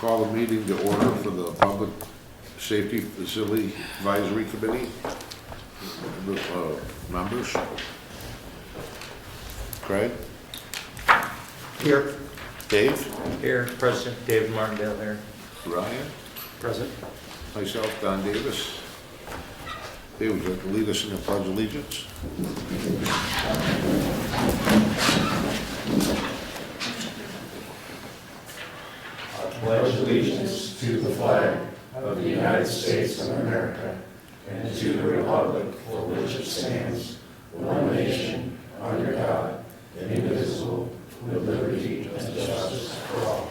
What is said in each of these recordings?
Call the meeting to order for the Public Safety Facility Advisory Committee. Members. Craig? Here. Dave? Here, President David Martindale here. Ryan? Present. Myself, Don Davis. Dave, would you like to lead us in the Pledge of Allegiance? Pledge allegiance to the flag of the United States of America and to the republic for which it stands, one nation, under God, indivisible, with liberty and justice for all.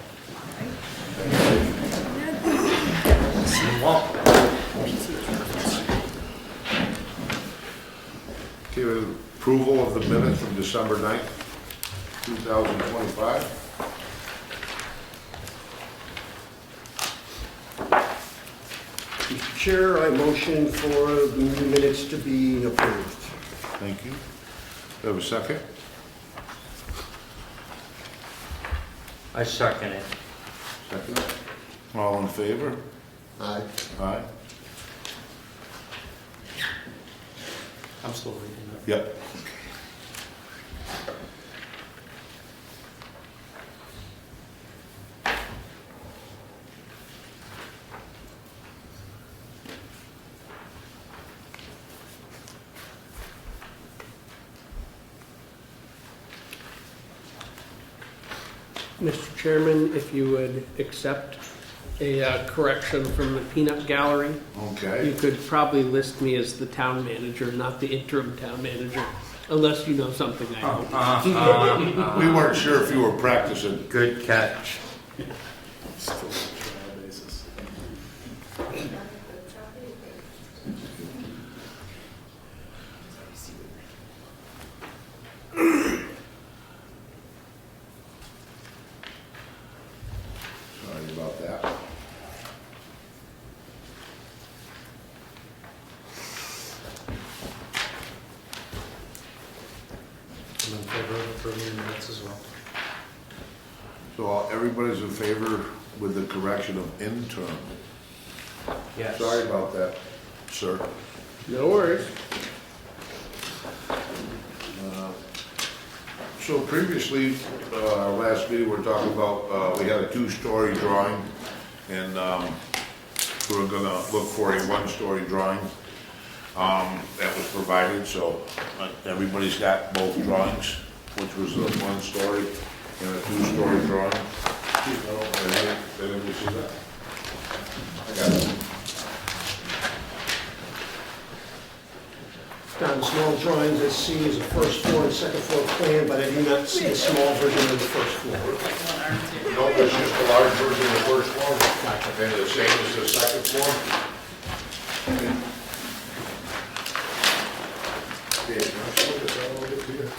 Okay, with approval of the minutes from December 9th, 2025. Mr. Chair, I motion for the minutes to be approved. Thank you. Do you have a second? I second it. Second. All in favor? Aye. Aye. I'm still reading it. Yep. Mr. Chairman, if you would accept a correction from the peanut gallery, you Okay. could probably list me as the town manager, not the interim town manager, unless you know something I don't. We weren't sure if you were practicing. Good catch. Sorry about that. I'm in favor of approving the minutes as well. So everybody's in favor with the correction of interim. Yes. Sorry about that, sir. No worries. So previously, our last meeting, we were talking about, we had a two-story drawing, and we were gonna look for a one-story drawing that was provided, so everybody's got both drawings, which was a one-story and a two-story drawing. Did anybody see that? I got it. Down the small drawings I see is a first floor and second floor plan, but I do not see a small version of the first floor. No, there's just a large version of the first floor, and the same as the second floor. Okay, can I show this all over to you?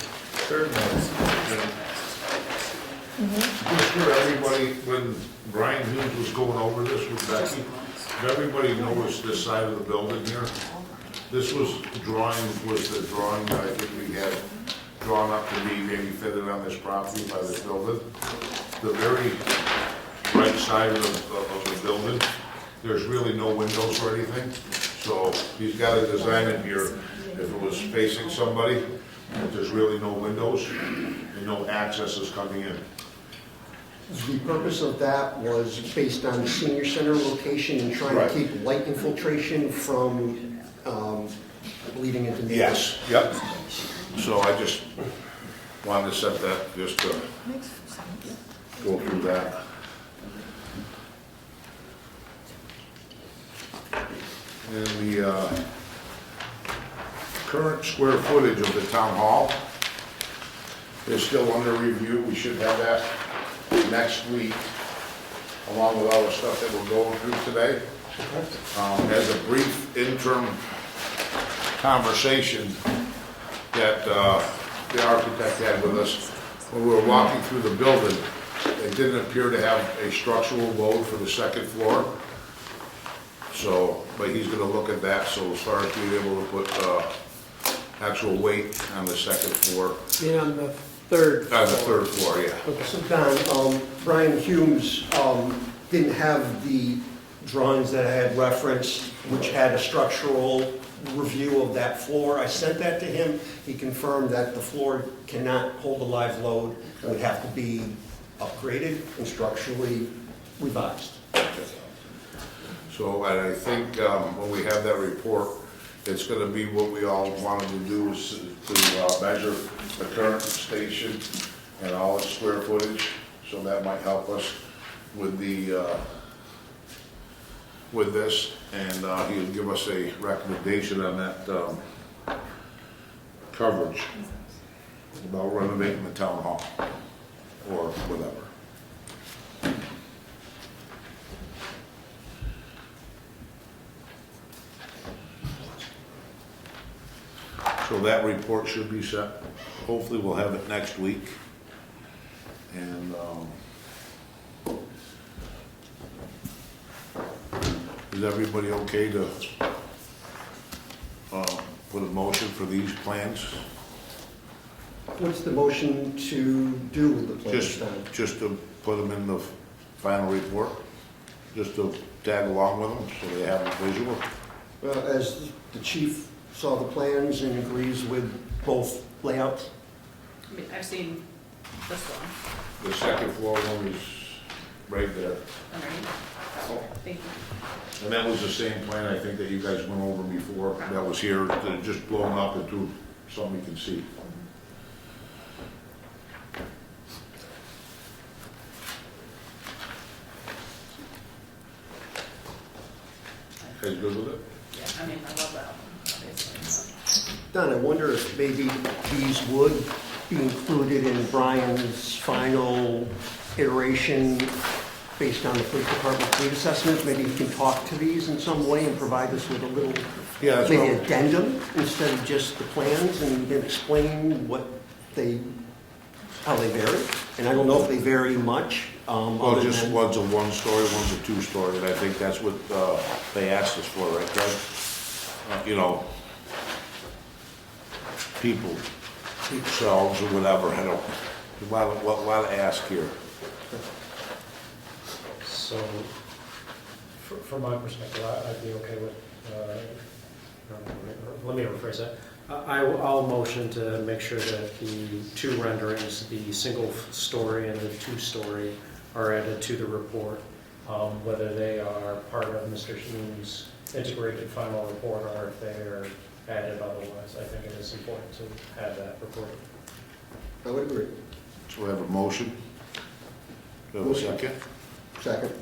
Sure. Just for everybody, when Brian Hughes was going over this with Becky, if everybody noticed this side of the building here, this was the drawing that I think we had drawn up to be maybe fitted on this property by this building. The very right side of the building, there's really no windows or anything. So he's got to design it here, if it was facing somebody, that there's really no windows and no access is coming in. The purpose of that was based on the senior center location and trying Right. to keep light infiltration from bleeding into neighbors. Yes, yep. So I just wanted to set that, just to go through that. And the current square footage of the town hall is still under review. We should have that next week, along with all the stuff that we're going through today. As a brief interim conversation that the architect had with us, when we were walking through the building, it didn't appear to have a structural load for the second floor. So, but he's gonna look at that, so as far as being able to put actual weight on the second floor, Yeah, on the third. on the third floor, yeah. Okay. So Don, Brian Humes didn't have the drawings that I had referenced, which had a structural review of that floor. I sent that to him. He confirmed that the floor cannot hold a live load. It would have to be upgraded and structurally revised. So, and I think when we have that report, it's gonna be what we all wanted to do is to measure the current station and all its square footage, so that might help us with the, with this, and he'll give us a recommendation on that coverage about renovating the town hall, or whatever. So that report should be set, hopefully we'll have it next week. And, is everybody okay to, put a motion for these plans? What's the motion to do with the plans then? Just to put them in the final report? Just to tag along with them, so they have a visual? As the chief saw the plans and agrees with both layouts? I mean, I've seen this one, The second floor one is right there. underneath. Thank you. And that was the same plan, I think, that you guys went over before, that was here, that had just blown up into something you can see. Guys good with it? Yeah, I mean, I love that one, obviously. Don, I wonder if maybe these would be included in Brian's final iteration based on the police department fleet assessment. Maybe he can talk to these in some way and provide us with a little, Yeah, that's maybe what, addendum instead of just the plans, and then explain what they, how they vary. And I don't know if they vary much. well, other just than- one's a one-story, one's a two-story, and I think that's what, they asked us for, right, Greg? You know, people, shelves or whatever, I don't, a lot to ask here. So, from my perspective, I'd be okay with, let me rephrase that. I'll motion to make sure that the two renderings, the single story and the two-story, are added to the report. Whether they are part of Mr. Sheen's integrated final report or if they are added otherwise, I think it is important to have that reported. I would agree. So we have a motion. Do we have a second? Second.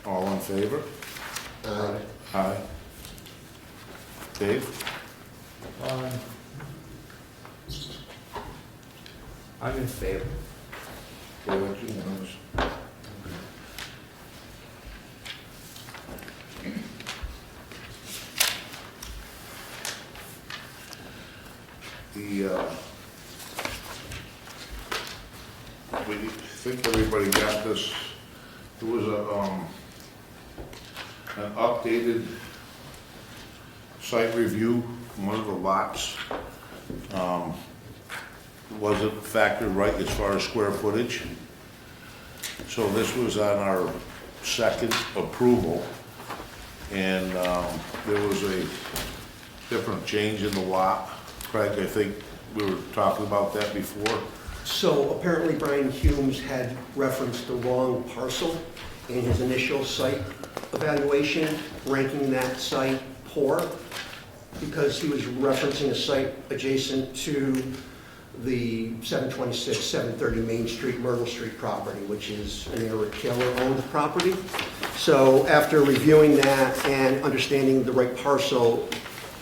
All in favor? Aye. Aye. Dave? I'm in favor. Well, that's unanimous. I think everybody got this. There was an updated site review, one of the lots. Wasn't factored right as far as square footage. So this was on our second approval, and there was a different change in the lot. Craig, I think we were talking about that before. So apparently Brian Humes had referenced the wrong parcel in his initial site evaluation, ranking that site poor, because he was referencing a site adjacent to the 726, 730 Main Street, Myrtle Street property, which is an Eric Taylor-owned property. So after reviewing that and understanding the right parcel,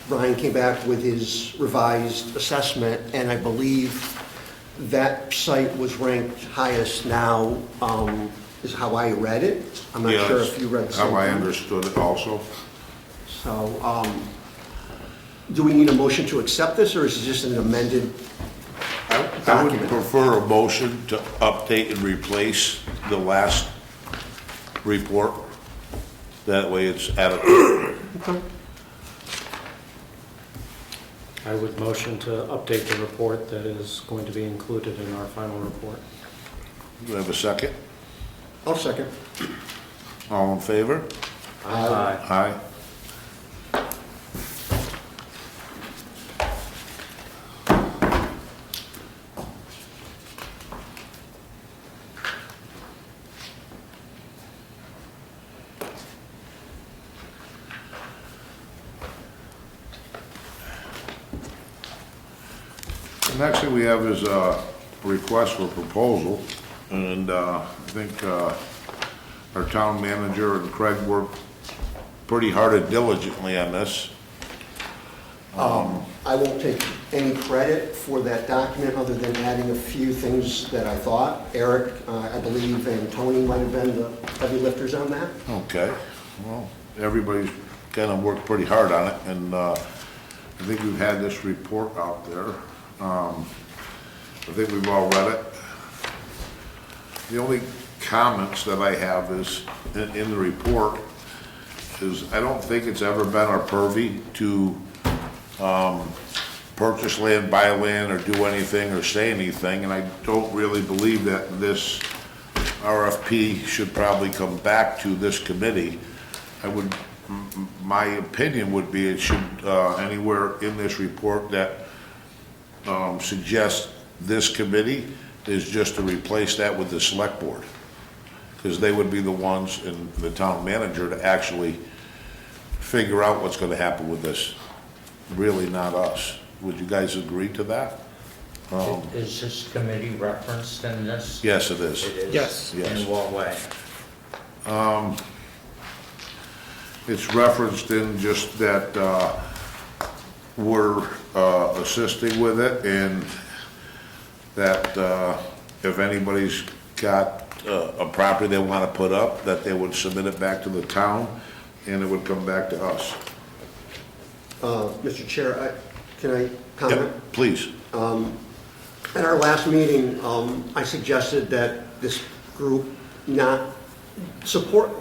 Brian came back with his revised assessment, and I believe that site was ranked highest now, is how I read it. I'm not Yeah, sure that's if you read the same How I thing. understood it also. So, do we need a motion to accept this, or is it just an amended I would document? prefer a motion to update and replace the last report. That way it's adequate. I would motion to update the report that is going to be included in our final report. Do we have a second? I'll second. All in favor? Aye. Aye. The next thing we have is a request for proposal, and I think our town manager and Craig worked pretty hard and diligently on this. I won't take any credit for that document other than adding a few things that I thought. Eric, I believe, and Tony might have been the heavy lifters on that. Okay, well, everybody's kind of worked pretty hard on it, and I think we've had this report out there. I think we've all read it. The only comments that I have is, in the report, is I don't think it's ever been our purview to purchase land, buy land, or do anything, or say anything, and I don't really believe that this RFP should probably come back to this committee. My opinion would be it should, anywhere in this report that suggests this committee is just to replace that with the select board. Because they would be the ones, and the town manager, to actually figure out what's gonna happen with this. Really not us. Would you guys agree to that? Is this committee referenced in this? Yes, it is. It is? Yes. Yes. In what way? It's referenced in just that we're assisting with it, and that if anybody's got a property they want to put up, that they would submit it back to the town, and it would come back to us. Mr. Chair, can I comment? Yep, please. At our last meeting, I suggested that this group not support,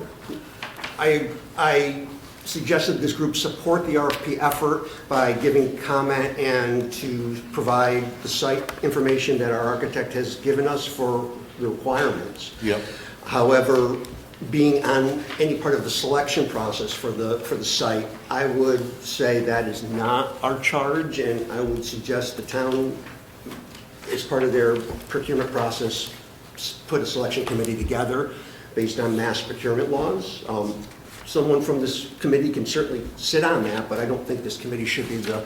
I suggested this group support the RFP effort by giving comment and to provide the site information that our architect has given us for the requirements. Yep. However, being on any part of the selection process for the site, I would say that is not our charge, and I would suggest the town, as part of their procurement process, put a selection committee together based on mass procurement laws. Someone from this committee can certainly sit on that, but I don't think this committee should be the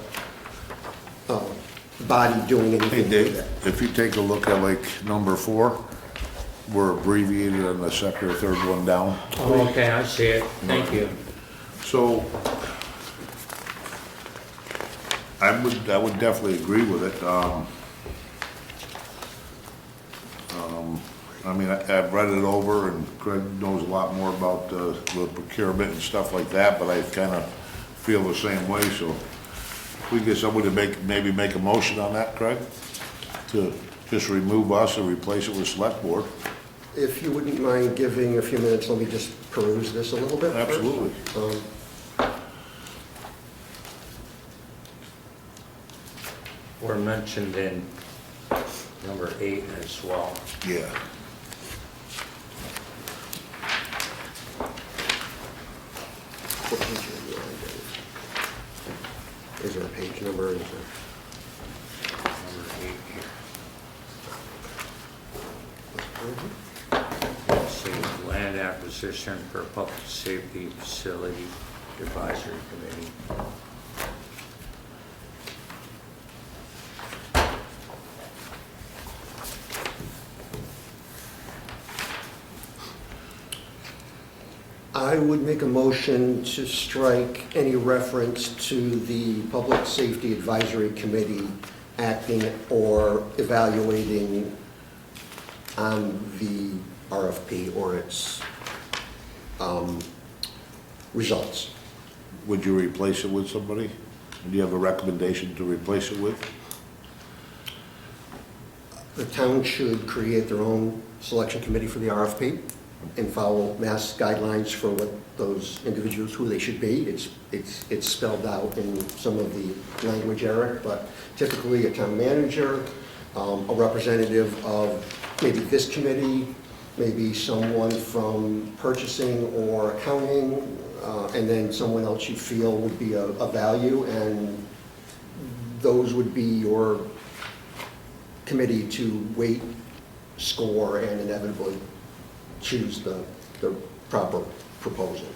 body doing anything. Hey, with Dave, that. if you take a look at like number 4, we're abbreviated on the second or third one down. Oh, okay, I see it. Thank you. So I would definitely agree with it. I mean, I've read it over, and Craig knows a lot more about the procurement and stuff like that, but I kind of feel the same way, so if we get somebody to maybe make a motion on that, Craig, to just remove us and replace it with select board. If you wouldn't mind giving a few minutes, let me just peruse this a little bit first. Absolutely. We're mentioned in number 8 as well. Yeah. What page are you on, Dave? Is there a page number? Is there? Number 8 here. Let's see, land acquisition for public safety facility advisory committee. I would make a motion to strike any reference to the Public Safety Advisory Committee acting or evaluating on the RFP or its results. Would you replace it with somebody? Do you have a recommendation to replace it with? The town should create their own selection committee for the RFP and follow mass guidelines for what those individuals, who they should be. It's spelled out in some of the language, Eric, but typically a town manager, a representative of maybe this committee, maybe someone from purchasing or accounting, and then someone else you feel would be a value, and those would be your committee to weight, score, and inevitably choose the proper proposal.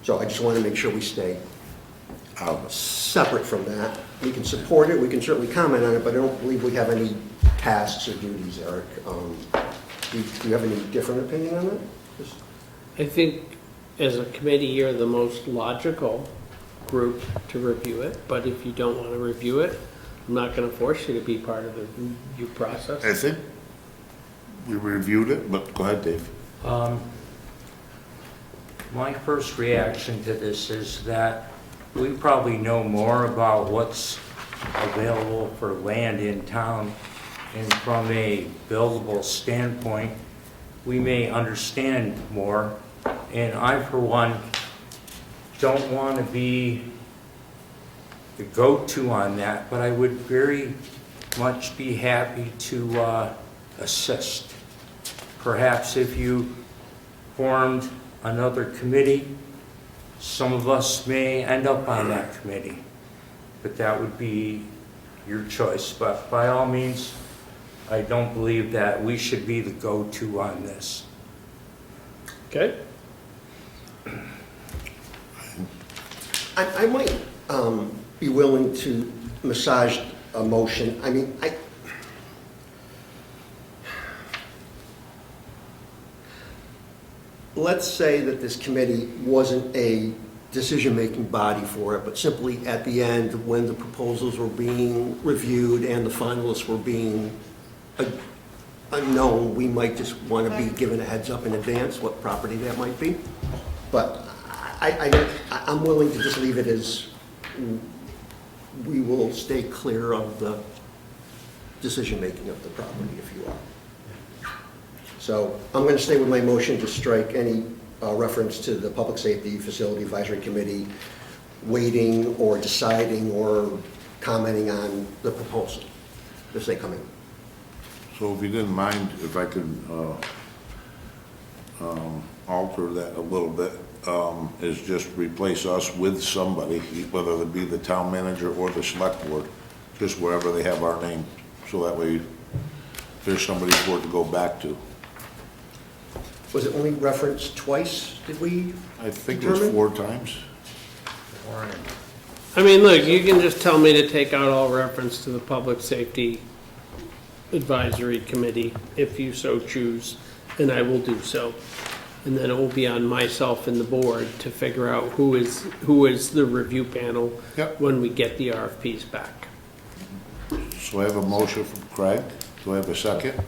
So I just want to make sure we stay separate from that. We can support it, we can certainly comment on it, but I don't believe we have any tasks or duties, Eric. Do you have any different opinion on that? I think as a committee, you're the most logical group to review it, but if you don't want to review it, I'm not going to force you to be part of the review process. I think we reviewed it, but go ahead, Dave. My first reaction to this is that we probably know more about what's available for land in town, and from a buildable standpoint, we may understand more. And I, for one, don't want to be the go-to on that, but I would very much be happy to assist. Perhaps if you formed another committee, some of us may end up on that committee, but that would be your choice. But by all means, I don't believe that we should be the go-to on this. Okay? I might be willing to massage a motion. I mean, let's say that this committee wasn't a decision-making body for it, but simply at the end, when the proposals were being reviewed and the finalists were being unknown, we might just want to be given a heads up in advance what property that might be. But I'm willing to just leave it as we will stay clear of the decision-making of the property, if you are. So I'm going to stay with my motion to strike any reference to the Public Safety Facility Advisory Committee waiting or deciding or commenting on the proposal as they come in. So if you didn't mind, if I could alter that a little bit, is just replace us with somebody, whether it be the town manager or the select board, just wherever they have our name, so that way there's somebody for it to go back to. Was it only referenced twice, did we I think it was determine? 4 times. I mean, look, you can just tell me to take out all reference to the Public Safety Advisory Committee if you so choose, and I will do so. And then it will be on myself and the board to figure out who is the review panel Yep. when we get the RFPs back. So I have a motion from Craig. Do I have a second?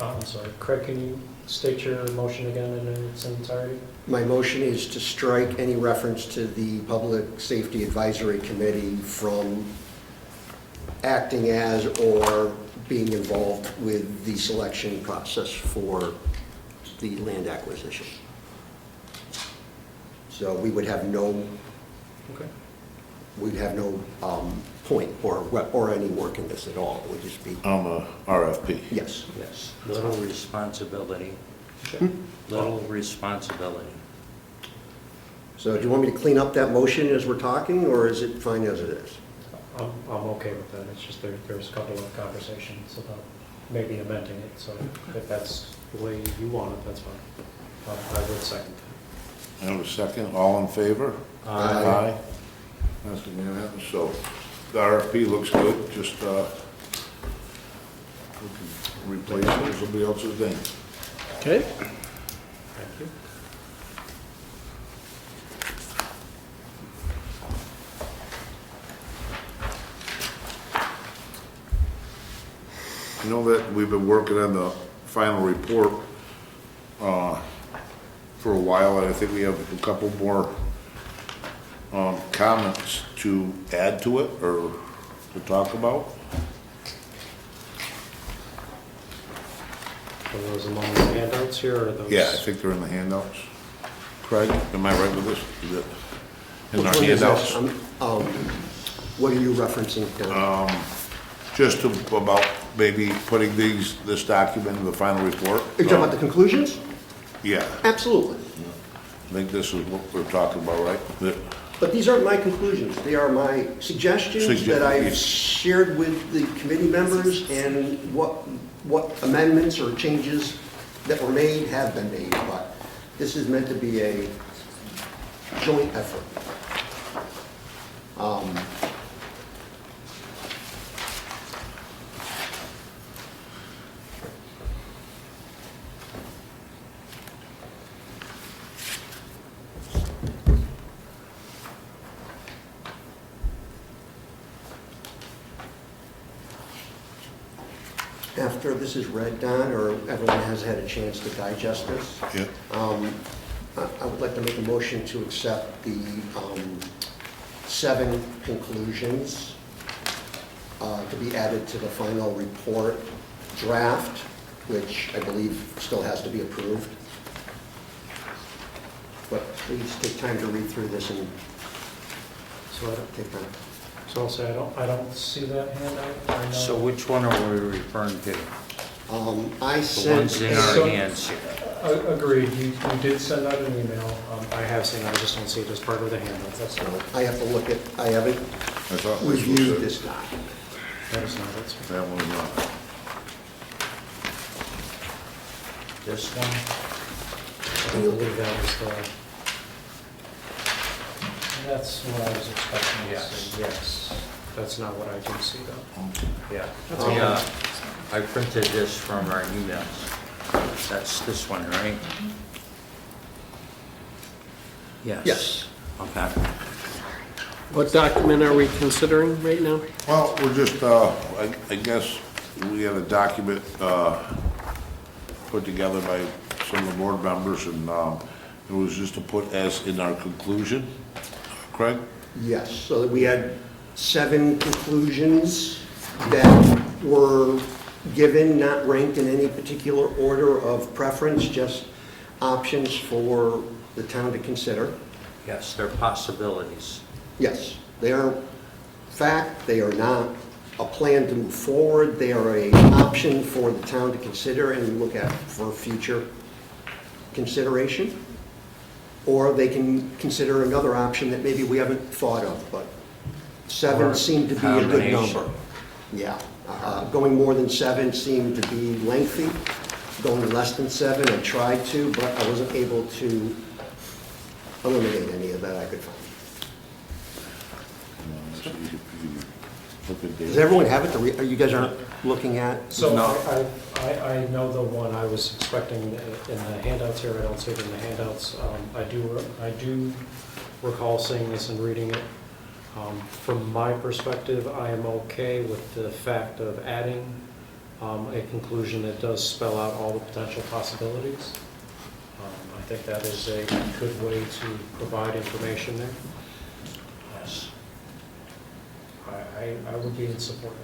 I'm sorry, Craig, can you state your motion again in its entirety? My motion is to strike any reference to the Public Safety Advisory Committee from acting as or being involved with the selection process for the land acquisition. So we would have no, Okay. we'd have no point or any work in this at all. It would just be, On the RFP. yes. Yes, little responsibility. Little responsibility. So do you want me to clean up that motion as we're talking, or is it fine as it is? I'm okay with that. It's just there's a couple of conversations about maybe amending it, so if that's the way you want it, that's fine. I would second I have a second. All in favor? Aye. That's unanimous. So the RFP looks good. Just we can replace it with somebody else's name. Okay? that. Thank you. I know that we've been working on the final report for a while, and I think we have a couple more comments to add to it or to talk about. Are those among the handouts here, or are those? Yeah, I think they're in the handouts. Craig, am I right with this? Is it in our Which one is handouts? this? What are you referencing now? Just about maybe putting this document in the final report? Are you talking about the conclusions? Yeah, Absolutely. I think this is what we're talking about, right? But these aren't my conclusions. They are my suggestions that I've shared with the committee members, and what amendments or changes that were made have been made. But this is meant to be a joint effort. After this is read, Don, or everyone has had a chance to digest this, Yeah. I would like to make a motion to accept the 7 conclusions to be added to the final report draft, which I believe still has to be approved. But please take time to read through this and So I don't, take time. so I'll say I don't see that handout. I know- So which one are we referring to? I The sent, ones in So- our hands here? Agreed, you did send out an email. I have seen it, I just don't see it as part of the handout, that's all. I have to look at, I haven't I thought this was reviewed it. this document. That is not it. That one, not. This one? I don't believe that was the, that's what I was expecting to Yes. see, yes. That's not what I do see though. Yeah. That's We, all. I printed this from our emails. That's this one, right? Yes. Yes. Okay. What document are we considering right now? Well, we're just, I guess, we had a document, put together by some of the board members, and, it was just to put as in our conclusion, Craig? Yes, so that we had 7 conclusions that were given, not ranked in any particular order of preference, just options for the town to consider. Yes, there are possibilities. Yes, they are fact, they are not a plan to move forward, they are a option for the town to consider and look at for future consideration. Or they can consider another option that maybe we haven't thought of, but 7 Or seemed to be a good combination. number. Yeah, going more than 7 seemed to be lengthy. Going less than 7, I tried to, but I wasn't able to eliminate any of that I could find. Does everyone have it? Are you guys aren't looking at? So No. I know the one I was expecting in the handouts here, I don't see it in the handouts. I do recall seeing this and reading it. From my perspective, I am okay with the fact of adding a conclusion that does spell out all the potential possibilities. I think that is a good way to provide information there. Yes. I would be in support of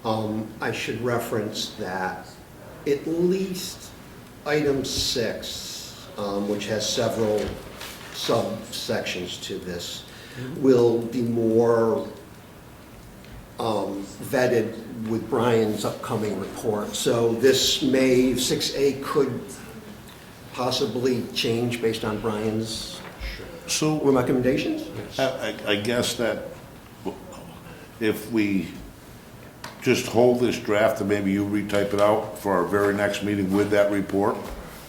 that. I should reference that at least item 6, which has several subsections to this, will be more vetted with Brian's upcoming report. So this May 6A could possibly change based on Brian's So, recommendations? I guess that if we just hold this draft and maybe you retype it out for our very next meeting with that report,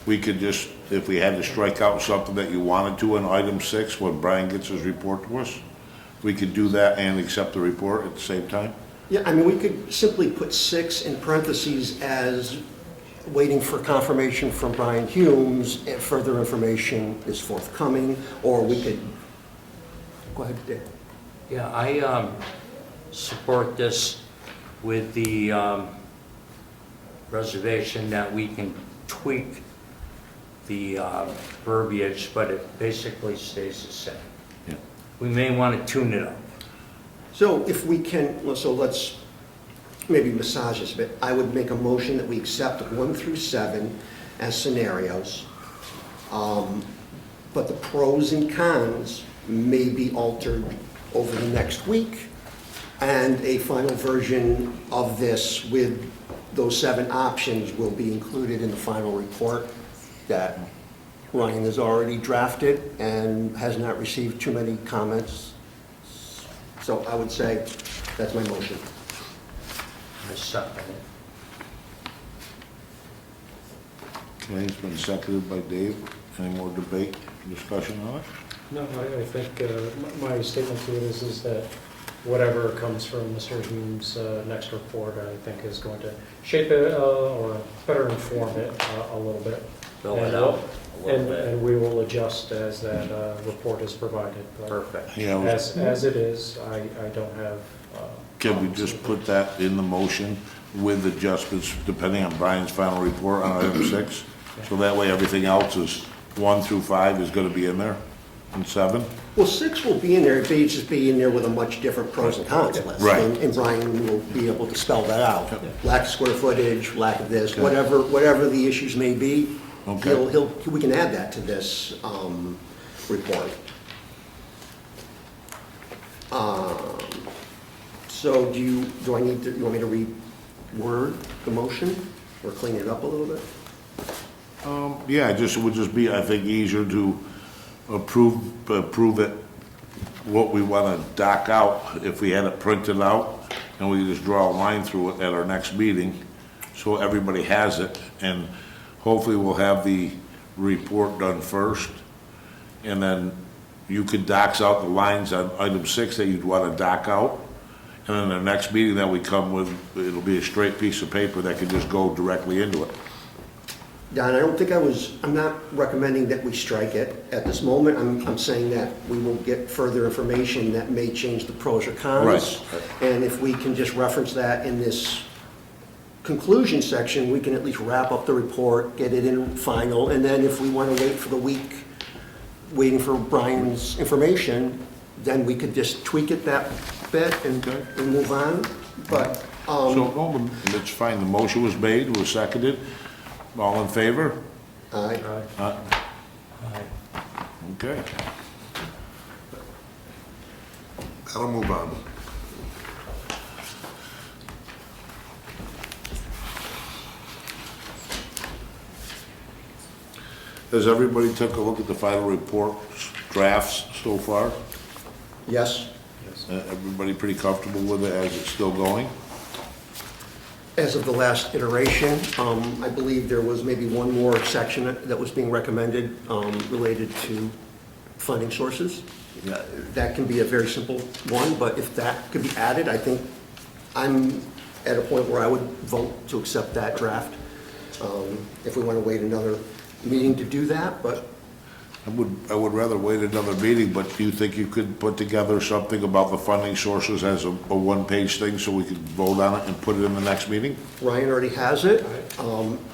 we could just, if we had to strike out something that you wanted to in item 6, when Brian gets his report to us, we could do that and accept the report at the same time? Yeah, I mean, we could simply put 6 in parentheses as waiting for confirmation from Brian Humes, and further information is forthcoming, or we could, go ahead, Dave. Yeah, I support this with the reservation that we can tweak the verbiage, but it basically stays the same. Yeah. We may want to tune it up. So if we can, so let's maybe massage this a bit. I would make a motion that we accept 1 through 7 as scenarios, but the pros and cons may be altered over the next week And a final version of this with those 7 options will be included in the final report that Ryan has already drafted and has not received too many comments. So I would say that's my motion. I second it. Okay, it's been seconded by Dave. Any more debate, discussion on it? No, I think my statement to it is that whatever comes from Mr. Hume's next report, I think is going to shape it or better inform it a little bit. Fill it out a little bit. And we will adjust as that report is provided. But Perfect. Yeah, as it is, I don't have. can we just put that in the motion with adjustments depending on Brian's final report on item 6? So that way everything else is 1 through 5 is gonna be in there, and 7? Well, 6 will be in there, it'll just be in there with a much different pros and cons list. Right. And Brian will be able to spell that out. Yep. Lack of square footage, lack of this, Okay. whatever the issues may be, Okay. we can add that to this report. So you want me to reword the motion or clean it up a little bit? Yeah, it would just be, I think, easier to approve it, what we wanna dock out, if we had it printed out, and we just draw a line through it at our next meeting, so everybody has it, and hopefully we'll have the report done first, and then you could dox out the lines on item 6 that you'd wanna dock out, and then the next meeting that we come with, it'll be a straight piece of paper that can just go directly into it. Don, I'm not recommending that we strike it at this moment. I'm saying that we will get further information that may change the pros or cons. Right. And if we can just reference that in this conclusion section, we can at least wrap up the report, get it in final, and then if we want to wait for the week, waiting for Brian's information, then we could just tweak it that bit and move on. But, So, it's fine, the motion was made, it was seconded, all in favor? aye. Okay. That'll move on. Has everybody took a look at the final report drafts so far? Yes? Everybody pretty comfortable with it as it's still going? As of the last iteration, I believe there was maybe one more section that was being recommended related to funding sources. That can be a very simple one, but if that could be added, I think I'm at a point where I would vote to accept that draft. If we want to wait another meeting to do that, but I would rather wait another meeting, but do you think you could put together something about the funding sources as a one-page thing so we could vote on it and put it in the next meeting? Ryan already has it.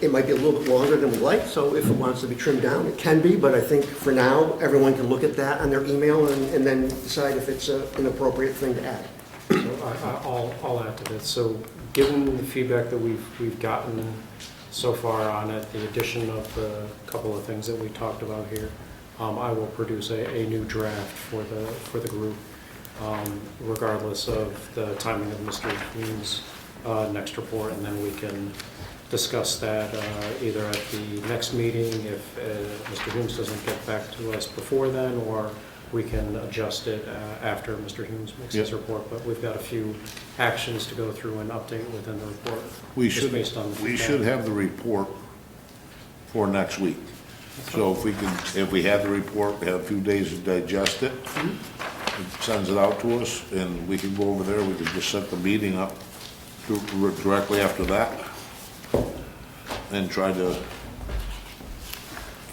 It might be a little bit longer than we'd like, so if it wants to be trimmed down, it can be, but I think for now, everyone can look at that on their email and then decide if it's an appropriate thing to add. So I'll add to this. So given the feedback that we've gotten so far on it, the addition of the couple of things that we talked about here, I will produce a new draft for the group, regardless of the timing of Mr. Hume's next report, and then we can discuss that either at the next meeting if Mr. Hume's doesn't get back to us before then, or we can adjust it after Mr. Hume's makes his report. But we've got a few actions to go through and update within the report. We just should, based on the we feedback. should have the report for next week. So if we have the report, we have a few days to digest it, it sends it out to us, and we can go over there, we can just set the meeting up directly after that, and try to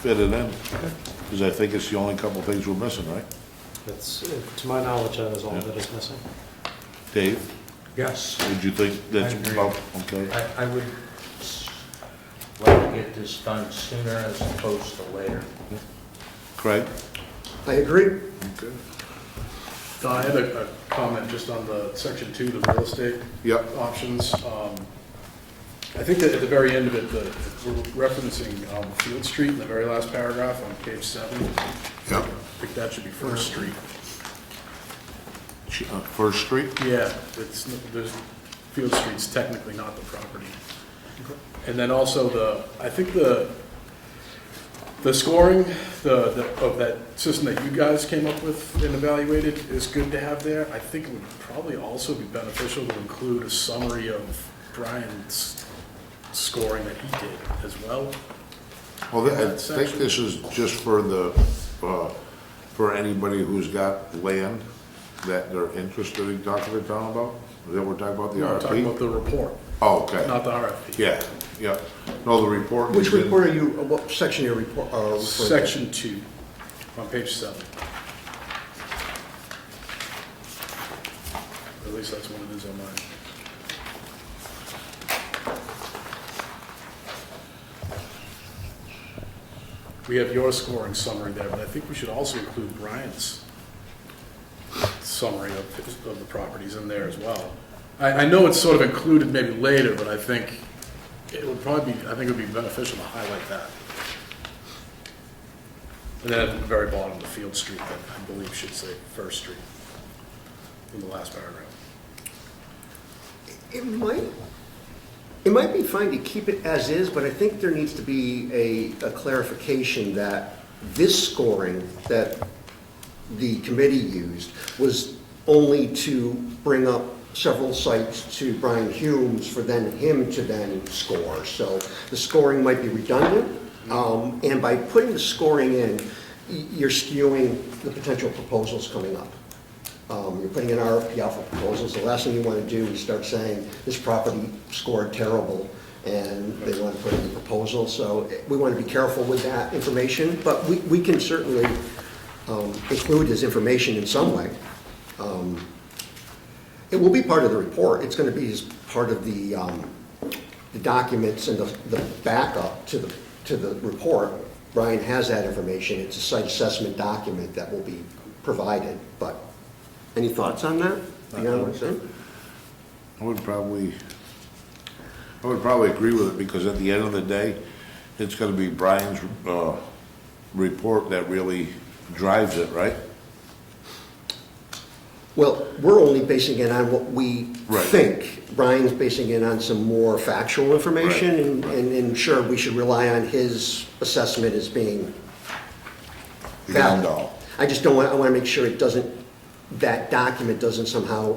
fit it in, because I think it's the only couple things we're missing, right? That's, to my knowledge, that is all that is missing. Dave, Yes. would you think that's I agree. about, okay? I would like to get this done sooner as opposed to later. Craig? I agree. Okay. I had a comment just on the section 2, the real estate Yep. options. I think that at the very end of it, we're referencing Field Street in the very last paragraph on page 7. Yep. I think that should be First Street. First Street? Yeah, there's, Field Street's technically not the property. And then also I think the scoring, of that system that you guys came up with and evaluated is good to have there. I think it would probably also be beneficial to include a summary of Brian's scoring that he did as well. Well, I think this is just for for anybody who's got land that they're interested in talking to the town about? Is that what we're talking about, the No, RFP? we're talking about the report, Oh, okay. not the RFP. Yeah, yeah. No, the report. Which is in- report are you, what section are you referring to? Section 2, on page 7. At least that's what it is on mine. We have your scoring summary there, but I think we should also include Brian's summary of the properties in there as well. I know it's sort of included maybe later, but I think it would probably be, I think it would be beneficial to highlight that. And then at the very bottom, the Field Street, that I believe should say First Street in the last paragraph. It might be fine to keep it as is, but I think there needs to be a clarification that this scoring that the committee used was only to bring up several sites to Brian Humes for then him to then score. So the scoring might be redundant, and by putting the scoring in, you're skewing the potential proposals coming up. You're putting an RFP out for proposals. The last thing you want to do is start saying, this property scored terrible, and they want to put in the proposal. So we want to be careful with that information, but we can certainly include this information in some way. It will be part of the report. It's going to be as part of the documents and the backup to the report. Brian has that information. It's a site assessment document that will be provided, but any thoughts on that? Beyond what I'm saying? I would probably agree with it, because at the end of the day, it's gonna be Brian's, report that really drives it, right? Well, we're only basing it on what we Right. think. Brian's basing it on some more factual information, and sure, we should rely on his assessment as being The end valid. all. I just don't want, I want to make sure it doesn't, that document doesn't somehow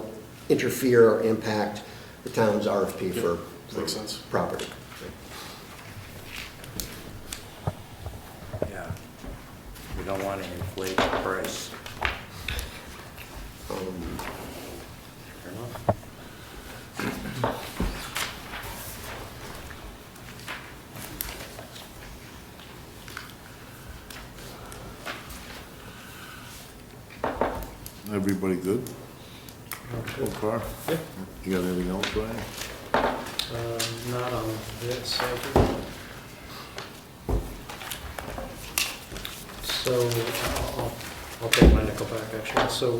interfere or impact the town's RFP for Makes sense. property. Yeah. We don't want to inflate the price. Fair enough. Everybody good so far? Yeah. You got anything else, Brian? Not on this, I think. So, I'll take my nickel back, actually. So,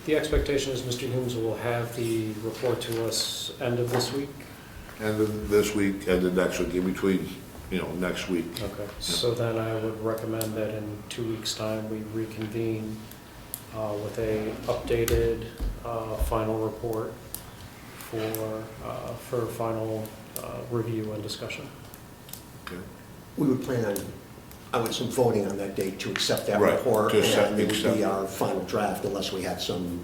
the expectation is Mr. Humes will have the report to us end of this week? End of this week, end of next week, in between, next week. Okay, so then I would recommend that in 2 weeks' time, we reconvene with a updated final report for final review and discussion. Okay. We would plan on, I would some voting on that date to accept that Right, report, to accept- and it would accept. be our final draft unless we had some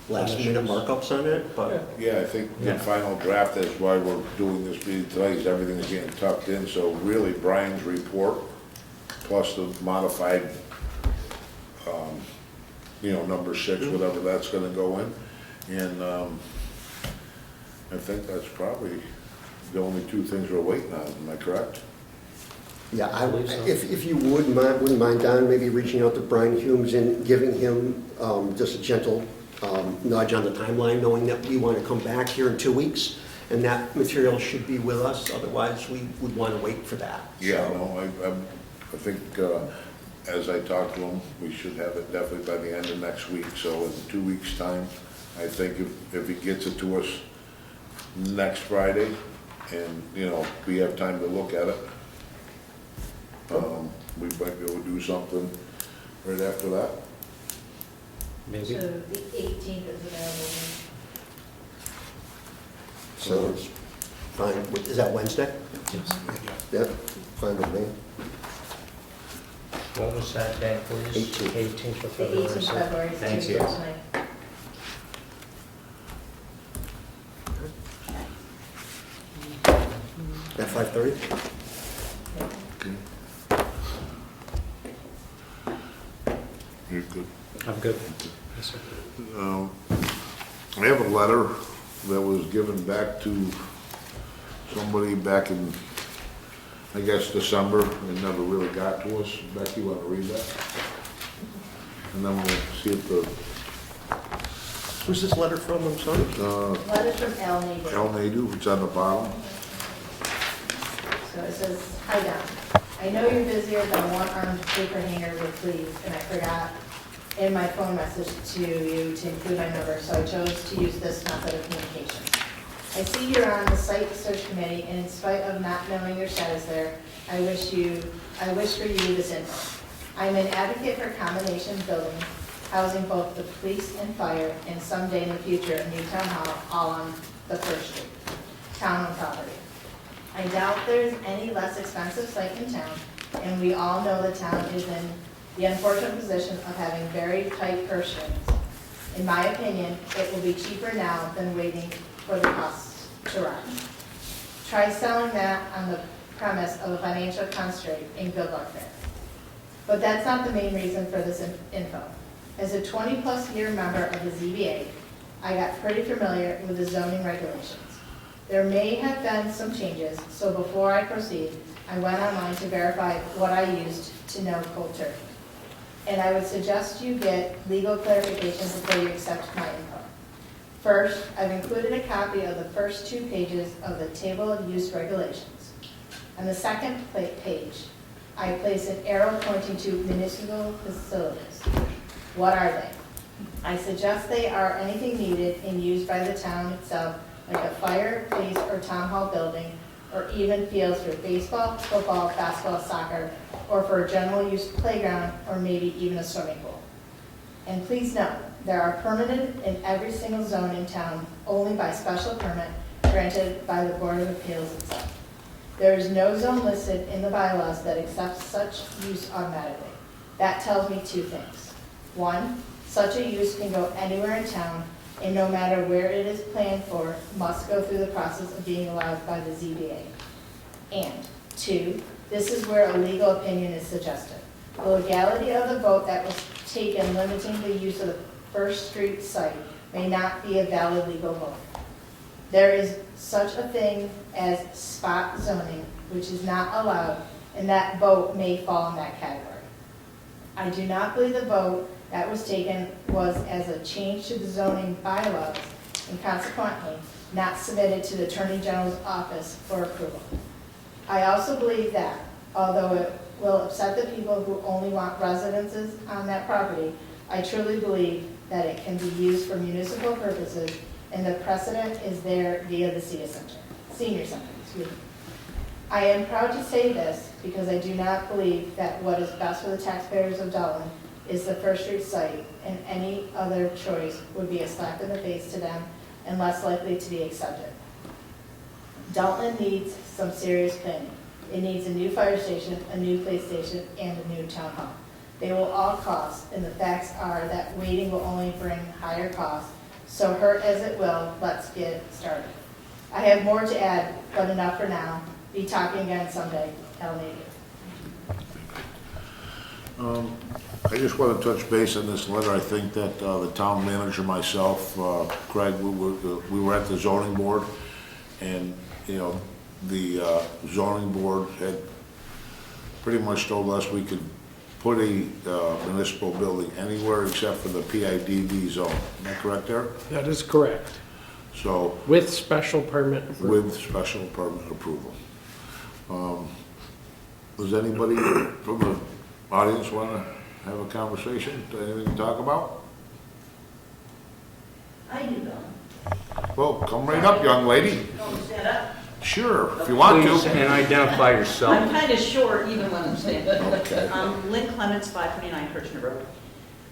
last-minute Initials. markups on it, but Yeah, I think the Yeah. final draft, is why we're doing this meeting tonight, is everything's getting tucked in, so really Brian's report, plus the modified, number 6, whatever that's gonna go in, and, I think that's probably the only 2 things we're waiting on, am I correct? yeah, believe so. if you wouldn't mind, Don, maybe reaching out to Brian Humes and giving him just a gentle nudge on the timeline, knowing that we want to come back here in 2 weeks, and that material should be with us, otherwise we would want to wait for that. Yeah, So- no, I think, as I talk to him, we should have it definitely by the end of next week, so in 2 weeks' time, I think if he gets it to us next Friday, and, we have time to look at it, we might be able to do something right after that. maybe. So the 18th is available. So it's fine, is that Wednesday? Yes. Yep, fine with me. What was that day, please? 18th of The 18th February. of so- February is Thank Tuesday you. tonight. At 5:30? You're good. I'm good. Yes, sir. I have a letter that was given back to somebody back in, I guess, December, and never really got to us. Becky, you want to read that? And then we'll see if the, Who's this letter from, I'm sorry? Letters from El Neighbor. El Nadu, it's on the bottom. So it says, "Hi Don, I know you're busier than one armed paper hanger would please, and I forgot in my phone message to you to include my number, so I chose to use this method of communication. I see you're on the site search committee, and in spite of not knowing your status there, I wish for you this info. I'm an advocate for combination building, housing both the police and fire, and someday in the future, a new town hall all on the First Street, town-owned property. I doubt there's any less expensive site in town, and we all know the town is in the unfortunate position of having very tight purse strings. In my opinion, it will be cheaper now than waiting for the costs to rise. Try selling that on the premise of a financial constraint and good luck there. But that's not the main reason for this info. As a 20-plus year member of the ZBA, I got pretty familiar with the zoning regulations. There may have been some changes, so before I proceed, I went online to verify what I used to know cold turkey. And I would suggest you get legal clarification before you accept my info. First, I've included a copy of the first 2 pages of the Table of Use Regulations. On the second page, I place an arrow pointing to municipal facilities. What are they? I suggest they are anything needed and used by the town itself, like a fire, police, or town hall building, or even fields for baseball, football, basketball, soccer, or for a general use playground, or maybe even a swimming pool. And please note, there are permitted in every single zone in town only by special permit granted by the Board of Appeals itself. There is no zone listed in the bylaws that accepts such use automatically. That tells me 2 things. 1, such a use can go anywhere in town, and no matter where it is planned for, must go through the process of being allowed by the ZBA. And 2, this is where a legal opinion is suggested. The legality of the vote that was taken limiting the use of the First Street site may not be a valid legal vote. There is such a thing as spot zoning, which is not allowed, and that vote may fall in that category. I do not believe the vote that was taken was as a change to the zoning bylaws, and consequently not submitted to the Attorney General's office for approval. I also believe that, although it will upset the people who only want residences on that property, I truly believe that it can be used for municipal purposes, and the precedent is there via the senior center. I am proud to say this because I do not believe that what is best for the taxpayers of Dalton is the First Street site, and any other choice would be a slap in the face to them and less likely to be accepted. Dalton needs some serious planning. It needs a new fire station, a new police station, and a new town hall. They will all cost, and the facts are that waiting will only bring higher costs, so hurt as it will, let's get started. I have more to add, but enough for now. Be talking again someday. El Nadu. I just want to touch base on this letter. I think that the town manager, myself, Craig, we were at the zoning board, and, you know, the zoning board had pretty much told us we could put a municipal building anywhere except for the PIDD zone. Am I correct there? That is correct. So, With special permit approval. with special permit approval. Does anybody from the audience want to have a conversation? Anything to talk about? I do, Bill. Well, come right up, young lady. Don't stand up. Sure, if you want Please, to. and identify I'm yourself. kind of short even when I'm standing. Okay. Lynn Clements, 529 Kirchner Road.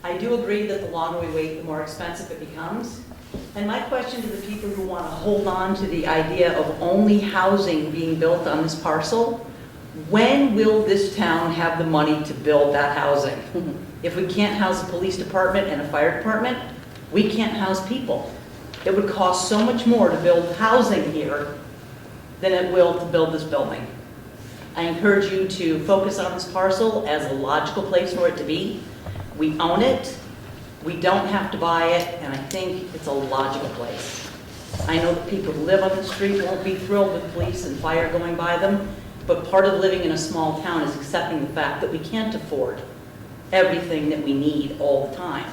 I do agree that the longer we wait, the more expensive it becomes. And my question to the people who want to hold on to the idea of only housing being built on this parcel, when will this town have the money to build that housing? If we can't house a police department and a fire department, we can't house people. It would cost so much more to build housing here than it will to build this building. I encourage you to focus on this parcel as a logical place for it to be. We own it, we don't have to buy it, and I think it's a logical place. I know the people who live on the street won't be thrilled with police and fire going by them, but part of living in a small town is accepting the fact that we can't afford everything that we need all the time.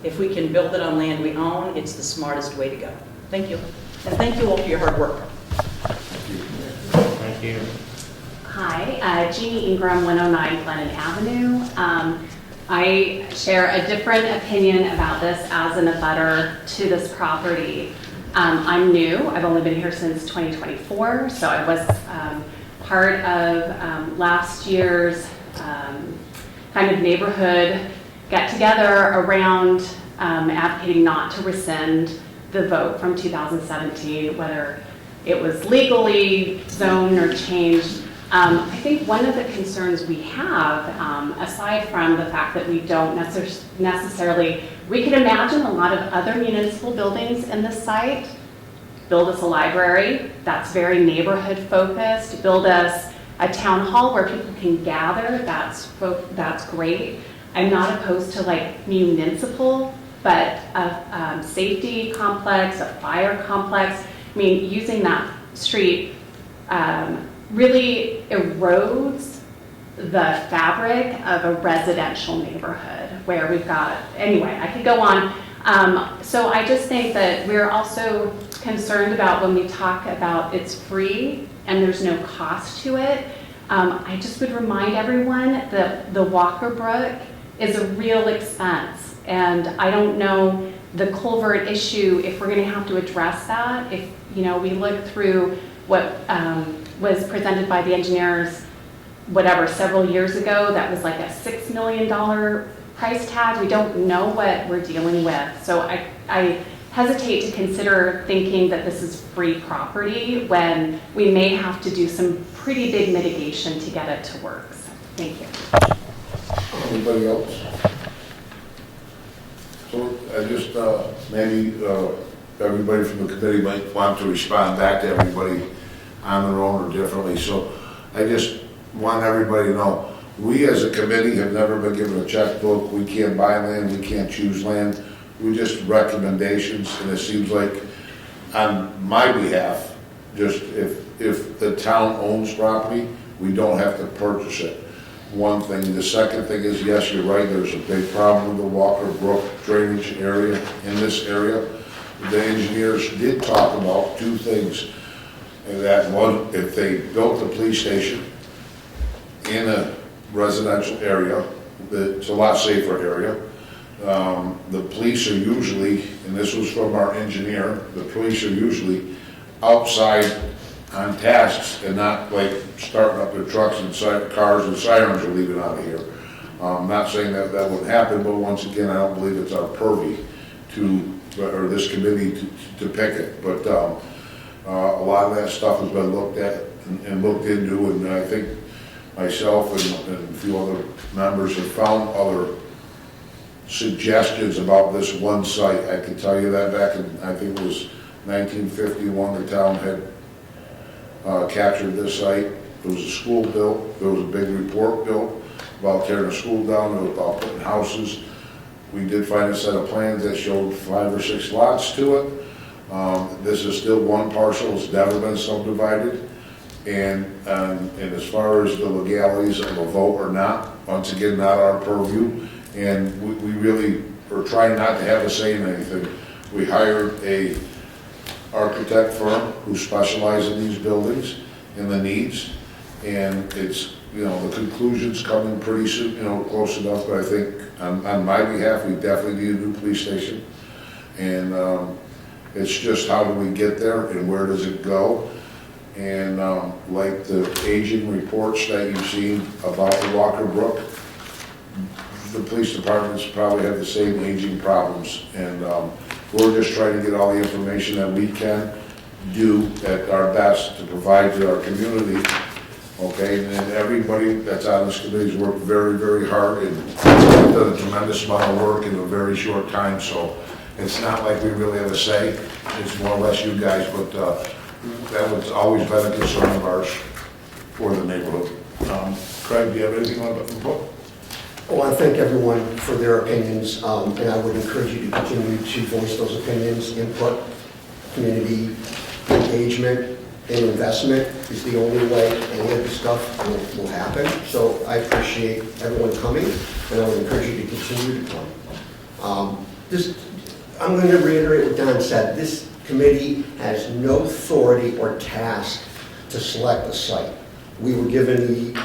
If we can build it on land we own, it's the smartest way to go. Thank you. And thank you all for your hard work. Thank you. Hi, Jeannie Ingram, 109 Glennon Avenue. I share a different opinion about this as an abutter to this property. I'm new. I've only been here since 2024, so I was part of last year's kind of neighborhood get-together around advocating not to rescind the vote from 2017, whether it was legally zoned or changed. I think one of the concerns we have, aside from the fact that we don't necessarily, we could imagine a lot of other municipal buildings in this site. Build us a library, that's very neighborhood focused. Build us a town hall where people can gather, that's great. I'm not opposed to like municipal, but a safety complex, a fire complex. I mean, using that street really erodes the fabric of a residential neighborhood where we've got, anyway, I could go on. So I just think that we're also concerned about when we talk about it's free and there's no cost to it. I just would remind everyone that the Walker Brook is a real expense. And I don't know the culvert issue, if we're gonna have to address that. If we look through what was presented by the engineers, several years ago, that was like a $6 million price tag. We don't know what we're dealing with. So I hesitate to consider thinking that this is free property when we may have to do some pretty big mitigation to get it to work. So, thank you. Anybody else? So I just, maybe everybody from the committee might want to respond back to everybody on their own or differently. So I just want everybody to know, we as a committee have never been given a checkbook. We can't buy land, we can't choose land. We just recommendations, and it seems like on my behalf, just if the town owns property, we don't have to purchase it. One thing. The second thing is, yes, you're right, there's a big problem with the Walker Brook drainage area in this area. The engineers did talk about two things. And that one, if they built the police station in a residential area, it's a lot safer area. The police are usually, and this was from our engineer, the police are usually outside on tasks and not like starting up their trucks and cars and sirens are leaving out of here. I'm not saying that that would happen, but once again, I don't believe it's our purview or this committee to pick it. But a lot of that stuff has been looked at and looked into, and I think myself and a few other members have found other suggestions about this one site. I can tell you that back in, I think it was 1951, the town had captured this site. There was a school built, there was a big report built about tearing a school down, about putting houses. We did find a set of plans that showed 5 or 6 lots to it. This is still one parcel, it's never been subdivided. And as far as the legalities of a vote or not, once again, not our purview. And we really are trying not to have a say in anything. We hired a architect firm who specializes in these buildings and the needs. And it's, the conclusion's coming pretty soon, close enough, but I think on my behalf, we definitely need a new police station. And it's just how do we get there and where does it go? And like the aging reports that you've seen about the Walker Brook, the police departments probably have the same aging problems, and we're just trying to get all the information that we can do at our best to provide to our community, okay? And everybody that's on this committee has worked very, very hard and done a tremendous amount of work in a very short time, so it's not like we really have a say, it's more or less you guys, but that was always been a concern of ours for the neighborhood. Craig, do you have anything you want to input? I want to thank everyone for their opinions, and I would encourage you to continue to voice those opinions. Input, community engagement, and investment is the only way any of this stuff will happen. So I appreciate everyone coming, and I would encourage you to continue to come. I'm going to reiterate what Don said. This committee has no authority or task to select a site. We were given the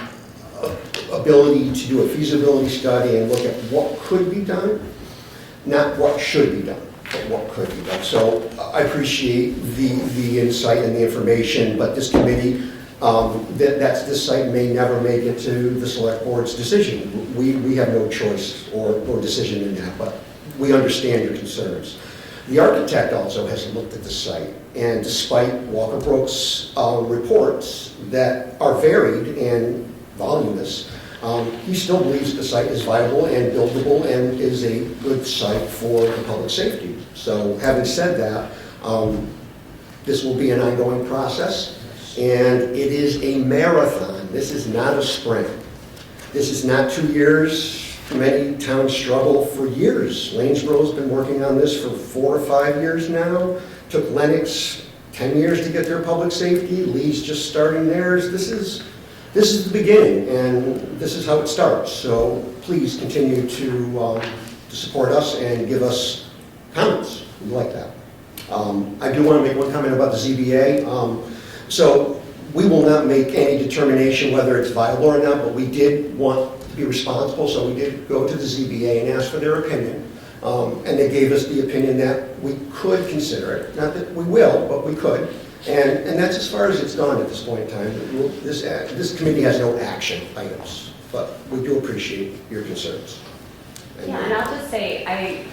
ability to do a feasibility study and look at what could be done, not what should be done, but what could be done. So I appreciate the insight and the information, but this committee, this site may never make it to the select board's decision. We have no choice or decision in that, but we understand your concerns. The architect also has looked at the site, and despite Walker Brooks' reports that are varied and voluminous, he still believes the site is viable and buildable and is a good site for the public safety. So having said that, this will be an ongoing process, and it is a marathon. This is not a sprint. This is not 2 years. Many towns struggle for years. Lanesboro's been working on this for 4 or 5 years now. Took Lennox 10 years to get their public safety. Lee's just starting theirs. This is the beginning, and this is how it starts. So please continue to support us and give us comments. We like that. I do want to make one comment about the ZBA. So we will not make any determination whether it's viable or not, but we did want to be responsible, so we did go to the ZBA and ask for their opinion. And they gave us the opinion that we could consider it. Not that we will, but we could. And that's as far as it's gone at this point in time. This committee has no action items, but we do appreciate your concerns. Yeah, and I'll just say, I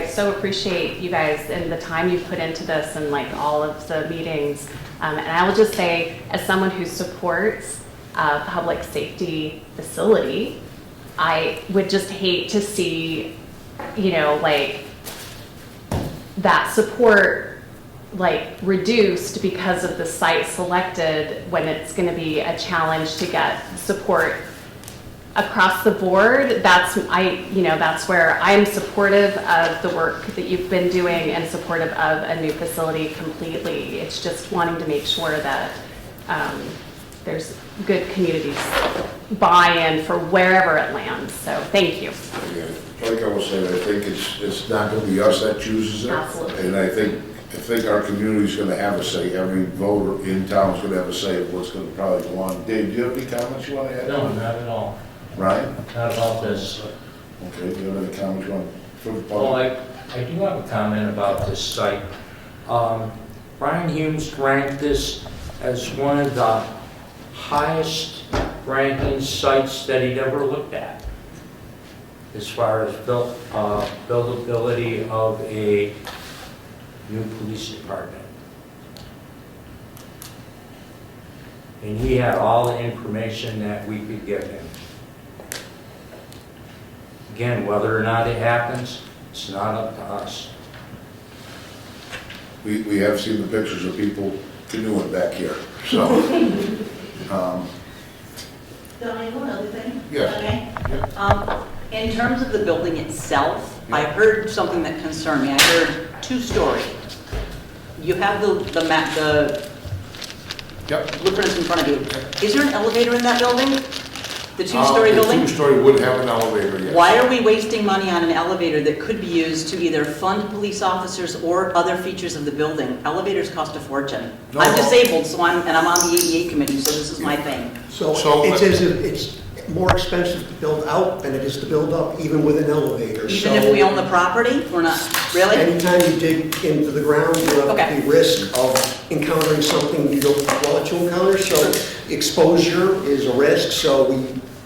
so appreciate you guys and the time you've put into this and like all of the meetings. And I will just say, as someone who supports a public safety facility, I would just hate to see, like that support reduced because of the site selected when it's going to be a challenge to get support across the board. That's where I'm supportive of the work that you've been doing and supportive of a new facility completely. It's just wanting to make sure that there's good community buy-in for wherever it lands. So thank you. Yeah, like I was saying, I think it's not going to be us that chooses it. Absolutely. And I think our community's going to have a say. Every voter in town is going to have a say of what's going to probably go on. Dave, do you have any comments you want to add? No, not at all. Ryan? Not about this. Okay, do you have any comments you want for the Well, public? I do have a comment about this site. Brian Humes ranked this as one of the highest ranking sites that he'd ever looked at as far as buildability of a new police department. And he had all the information that we could give him. Again, whether or not it happens, it's not up to us. We have seen the pictures of people canoeing back here, so. Don, I have one other thing. Yes. Okay. In terms of the building itself, I heard something that concerned me. I heard 2-story. You have the map, the Yep. blueprints in front of you. Is there an elevator in that building? The 2-story building? The 2-story would have an elevator, yes. Why are we wasting money on an elevator that could be used to either fund police officers or other features of the building? Elevators cost a fortune. No, I'm no. disabled, and I'm on the 88 committee, so this is my thing. So So- it's as if it's more expensive to build out than it is to build up, even with an elevator. Even if we own the property, we're not, really? Anytime you dig into the ground, you have Okay. the risk of encountering something you don't want to encounter, so exposure is a risk, so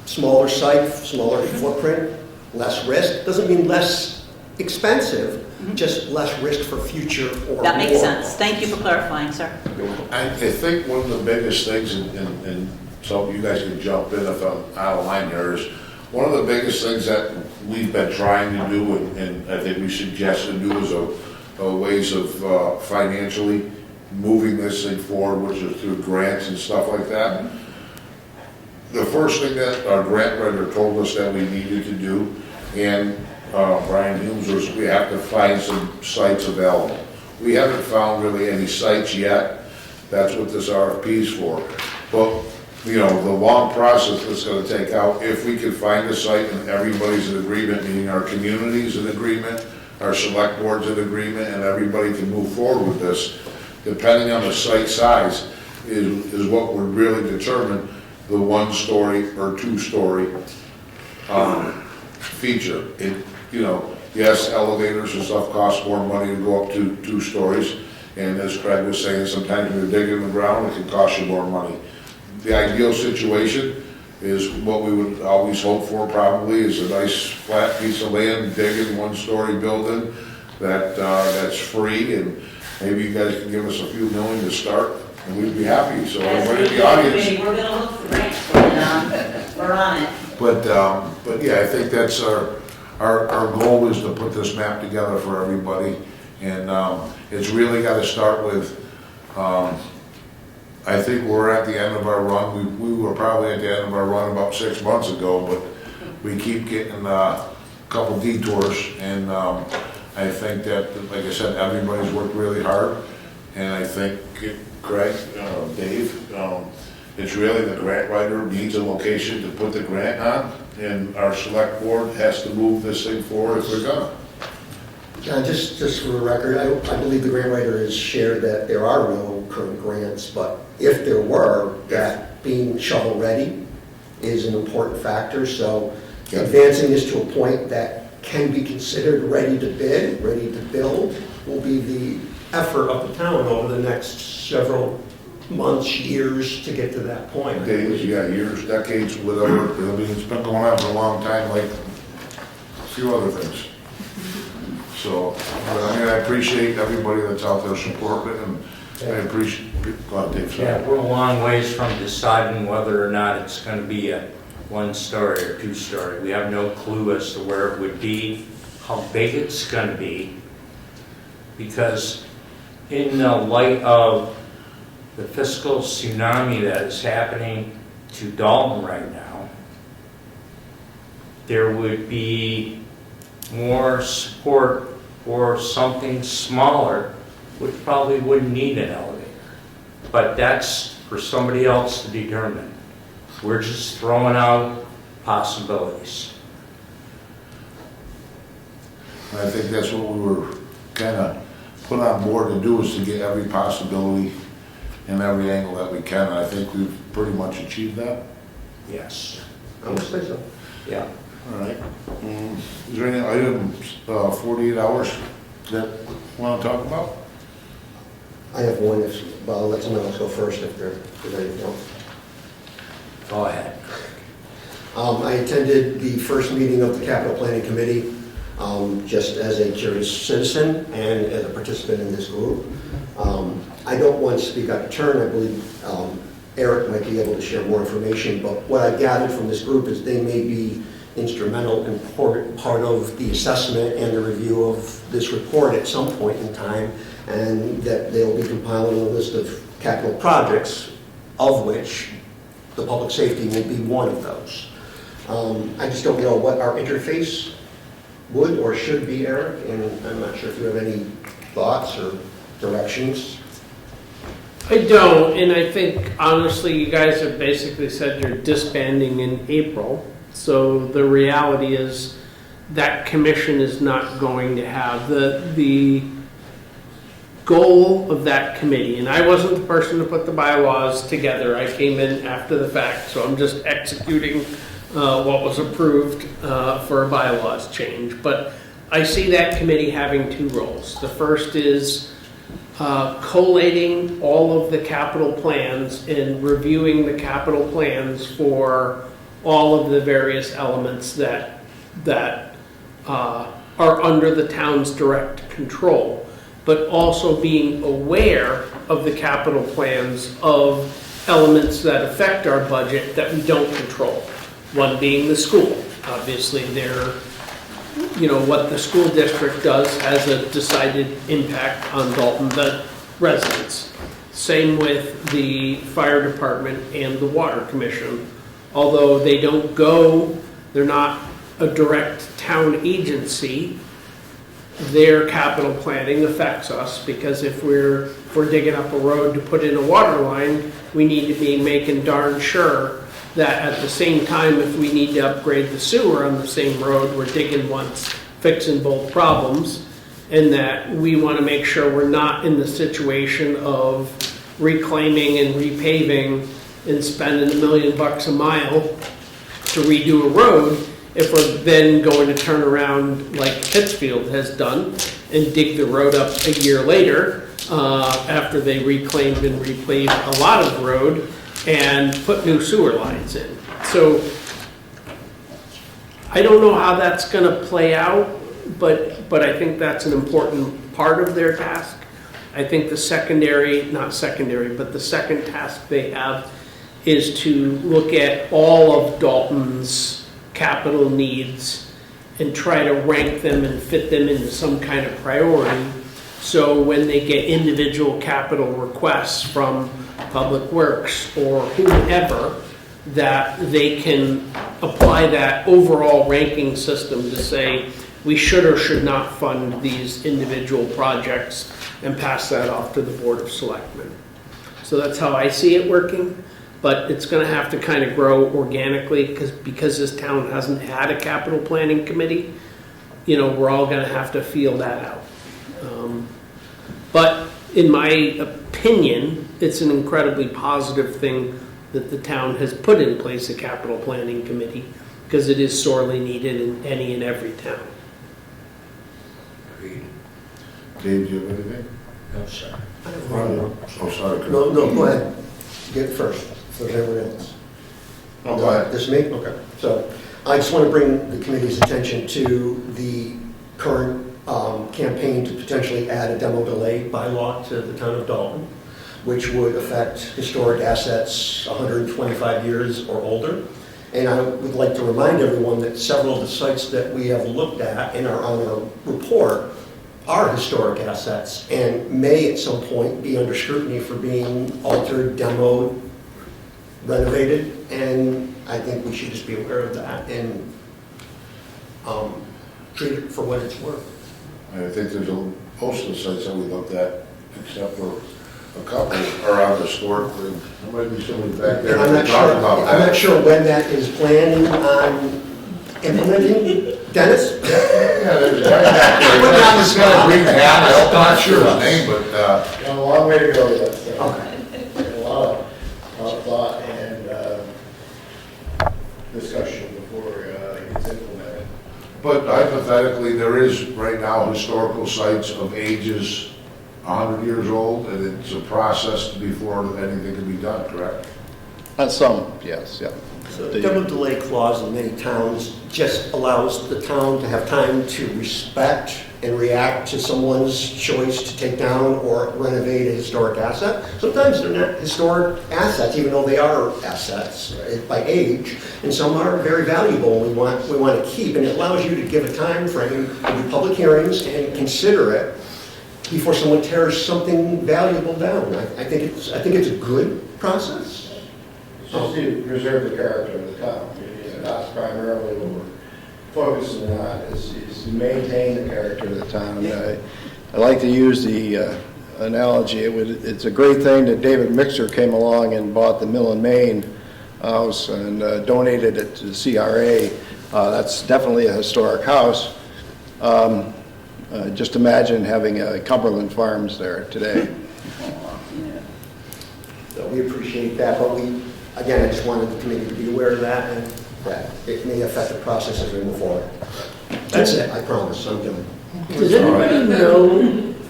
smaller site, smaller footprint, less risk. Doesn't mean less expensive, just less risk for future or That makes more. sense. Thank you for clarifying, sir. I think one of the biggest things, and so you guys can jump in if I'm out of line here, is one of the biggest things that we've been trying to do, and I think we suggest to do, is a ways of financially moving this thing forward, which is through grants and stuff like that. The first thing that our grant writer told us that we needed to do, and Brian Humes, was we have to find some sites available. We haven't found really any sites yet. That's what this RFP is for. But, you know, the long process it's gonna take out, if we can find a site and everybody's in agreement, meaning our community's in agreement, our select board's in agreement, and everybody can move forward with this, depending on the site size, is what would really determine the 1-story or 2-story feature. You know, yes, elevators and stuff cost more money to go up to 2 stories, and as Craig was saying, sometimes when you're digging in the ground, it can cost you more money. The ideal situation is what we would always hope for, probably, is a nice flat piece of land, digging 1-story building that's free, and maybe you guys can give us a few million to start, and we'd be happy. So everybody in the audience. We're gonna look for grants, we're on it. But yeah, I think that's our goal is to put this map together for everybody, and it's really got to start with. I think we're at the end of our run. We were probably at the end of our run about 6 months ago, but we keep getting a couple detours, and I think that, like I said, everybody's worked really hard, and I think Craig, Dave, it's really the grant writer needs a location to put the grant on, and our select board has to move this thing forward if we're gonna. John, just for the record, I believe the grant writer has shared that there are no current grants, but if there were, that being shovel-ready is an important factor. So advancing this to a point that can be considered ready to bid, ready to build, will be the effort of the town over the next several months, years to get to that point. Days, yeah, years, decades, whatever. I mean, it's been going on for a long time, like a few other things. So, I mean, I appreciate everybody that's out there supporting, and I appreciate, go on, Dave. Yeah, we're a long ways from deciding whether or not it's gonna be a 1-story or 2-story. We have no clue as to where it would be, how big it's gonna be, because in the light of the fiscal tsunami that is happening to Dalton right now, there would be more support for something smaller, which probably wouldn't need an elevator. But that's for somebody else to determine. We're just throwing out possibilities. I think that's what we were kind of put on board to do, is to get every possibility and every angle that we can. And I think we've pretty much achieved that. Yes. I would say so. Yeah. All right. Is there any items, 48 hours that you want to talk about? I have one, well, I'll let someone else go first if there's anything else. Go ahead. I attended the first meeting of the Capital Planning Committee just as a curious citizen and as a participant in this group. I don't want to speak out of turn. I believe Eric might be able to share more information, but what I gathered from this group is they may be instrumental and important part of the assessment and the review of this report at some point in time, and that they'll be compiling a list of capital projects, of which the public safety may be one of those. I just don't know what our interface would or should be, Eric, and I'm not sure if you have any thoughts or directions. I don't, and I think honestly, you guys have basically said you're disbanding in April. So the reality is that commission is not going to have the goal of that committee. And I wasn't the person to put the bylaws together. I came in after the fact, so I'm just executing what was approved for a bylaws change. But I see that committee having two roles. The first is collating all of the capital plans and reviewing the capital plans for all of the various elements that are under the town's direct control, but also being aware of the capital plans of elements that affect our budget that we don't control. One being the school. Obviously, what the school district does has a decided impact on Dalton, the residents. Same with the fire department and the water commission. Although they're not a direct town agency, their capital planning affects us, because if we're digging up a road to put in a water line, we need to be making darn sure that at the same time, if we need to upgrade the sewer on the same road, we're digging once, fixing both problems, and that we want to make sure we're not in the situation of reclaiming and repaving and spending $1 million a mile to redo a road, if we're then going to turn around like Pittsfield has done and dig the road up a year later after they reclaimed and repaved a lot of the road and put new sewer lines in. So I don't know how that's going to play out, but I think that's an important part of their task. I think the second task they have is to look at all of Dalton's capital needs and try to rank them and fit them into some kind of priority. So when they get individual capital requests from Public Works or whomever, that they can apply that overall ranking system to say, we should or should not fund these individual projects and pass that off to the Board of Selectmen. So that's how I see it working, but it's going to have to kind of grow organically because this town hasn't had a capital planning committee. We're all going to have to feel that out. But in my opinion, it's an incredibly positive thing that the town has put in place a capital planning committee, because it is sorely needed in any and every town. Agreed. Dave, do you have anything? No, sir. Oh, sorry. No, go ahead. Get first, if there's anyone else. No, go ahead. This me? Okay. So I just want to bring the committee's attention to the current campaign to potentially add a demo delay bylaw to the town of Dalton, which would affect historic assets 125 years or older. And I would like to remind everyone that several of the sites that we have looked at and are on our report are historic assets and may at some point be under scrutiny for being altered, demoed, renovated, and I think we should just be aware of that and treat it for what it's worth. I think there's most of the sites that we looked at, except for a couple, are on the historic. There might be somebody back there. I'm not sure when that is planning on implementing. Dennis? Yeah, there's a guy back there. He's got a green hat. I'm not sure his name, but Got a long way to go with that thing. Okay. A lot of thought and discussion before it gets implemented. But hypothetically, there is right now historical sites of ages 100 years old, and it's a process before anything can be done, correct? Some, yes, yeah. So the demo delay clause in many towns just allows the town to have time to respect and react to someone's choice to take down or renovate a historic asset. Sometimes they're not historic assets, even though they are assets by age, and some are very valuable and we want to keep. And it allows you to give a time frame, do public hearings, and consider it before someone tears something valuable down. I think it's a good process. Just to preserve the character of the town. That's primarily what we're focusing on, is to maintain the character of the town. I like to use the analogy, it's a great thing that David Mixer came along and bought the Mill and Main house and donated it to the CRA. That's definitely a historic house. Just imagine having Cumberland Farms there today. So we appreciate that, but again, I just wanted the committee to be aware of that and that it may affect the process as we move forward. That's it, I promise, I'm done. Does anybody know,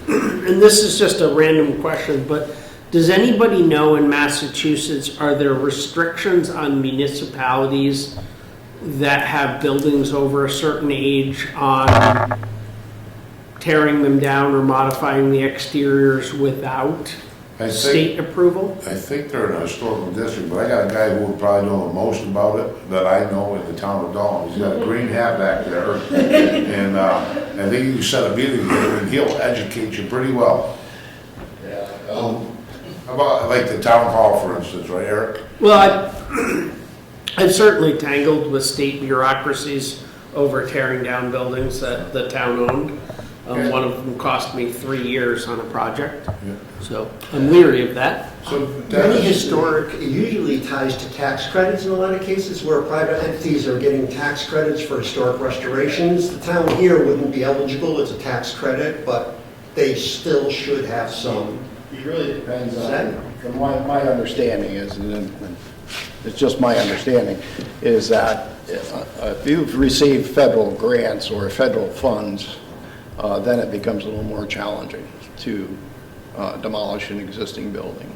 and this is just a random question, but Does anybody know in Massachusetts, are there restrictions on municipalities that have buildings over a certain age on tearing them down or modifying the exteriors without state approval? I think they're in a historical district, but I got a guy who would probably know the most about it that I know in the town of Dalton. He's got a green hat back there, and I think you can set a meeting here, and he'll educate you pretty well. How about like the town hall, for instance, right, Eric? Well, I've certainly tangled with state bureaucracies over tearing down buildings that the town owned. One of them cost me 3 years on a project, so I'm leery of that. So Many historic, it usually ties to tax credits in a lot of cases where private entities are getting tax credits for historic restorations. The town here wouldn't be eligible as a tax credit, but they still should have some. It really depends on, from my understanding is, and it's just my understanding, is that if you've received federal grants or federal funds, then it becomes a little more challenging to demolish an existing building.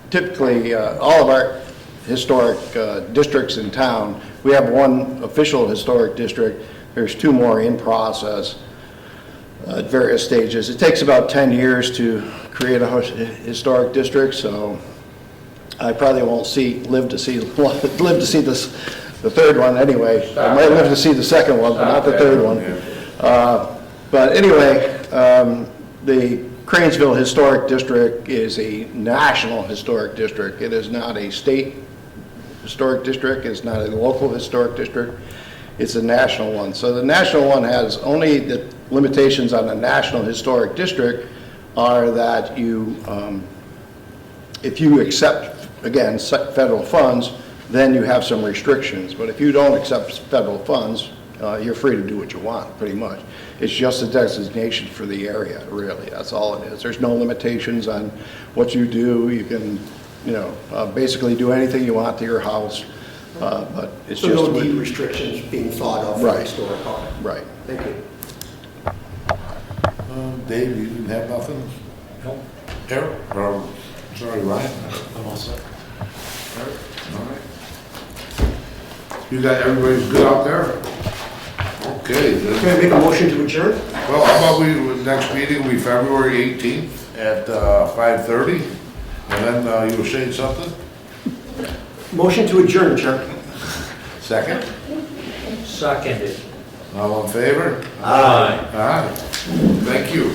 Typically, all of our historic districts in town, we have one official historic district. There's 2 more in process at various stages. It takes about 10 years to create a historic district, so I probably won't live to see this, the third one anyway. I might live to see the second one, but not the third one. But anyway, the Cranesville Historic District is a national historic district. It is not a state historic district. It's not a local historic district. It's a national one. So the national one has only the limitations on the national historic district are that you, if you accept, again, federal funds, then you have some restrictions. But if you don't accept federal funds, you're free to do what you want, pretty much. It's just a designation for the area, really. That's all it is. There's no limitations on what you do. You can, basically do anything you want to your house, but it's So just... no deed restrictions being thought of for Right. historic hall. Right. Thank you. Dave, you didn't have nothing? No. Eric, or, sorry, Ryan? I'm all set. Eric? All right. You got, everybody's good out there? Okay, then. Can I make a motion to adjourn? Well, how about next meeting will be February 18th at 5:30? And then you were saying something? Motion to adjourn, Chuck. Second? Seconded. All in favor? Aye. Aye. Thank you.